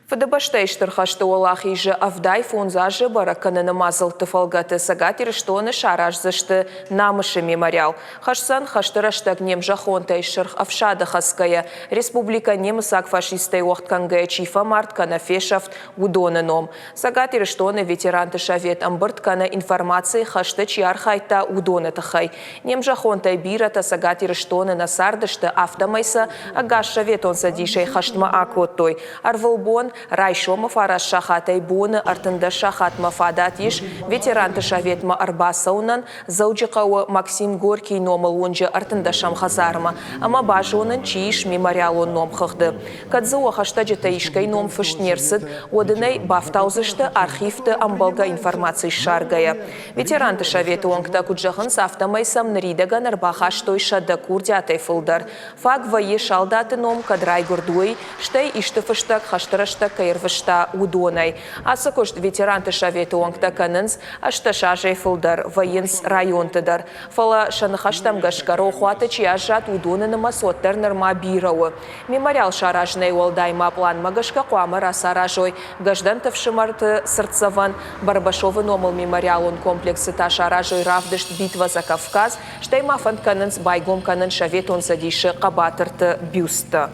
Фадабаштейштер хашты олахи же авдай фунзажы бараканына мазыл тыфалгаты сагатир штоны шараж зашты намышы мемориал. Хашсан хаштыраштаг нем жахонтайшыр авшада хаская республика немысак фашистай уақткангая чифа марткана фешафт удоны ном. Сагатир штоны ветеранты шавет амбырткана информации хашты чиархайта удоны тахай. Нем жахонтай бирата сагатир штоны насардышты автомайса агаш шавет он садишай хаштма аквоттой. Арвалбон Райшомов араш шахатай боны артында шахат мафадат еш ветеранты шаветма арбасаунан заучықауы Максим Горький номыл онжы артында шамхазарма, ама бажонын чииш мемориалон ном қықты. Кадзуа хашта жета ишкай ном фыштнерсід, одынай бафтаузышты архивты амбалга информации шаргая. Ветеранты шаветы оңкта куджахын сафтамайсам нридаган арбахаш той шада курдятай фылдар. Фагва еш алдаты ном кадрай гурдуй, штай ишты фыштак хаштараштак кайрвышта удонай. Асыкошт ветеранты шаветы оңкта канынс, ашта шажай фылдар, военс районтыдар. Фала шанахаштам гашкаро хуаты чиажат удонаны масоттар нырма бирауы. Мемориал шаражнай уалдайма план магашка куамы расаражой. Гаждан тавшымарты сырцаван Барбашовы номыл мемориалон комплексы та шаражой равдышт битва за Кавказ, штай мафант канынс байгом канын шавет он задиши қабатырты бюста.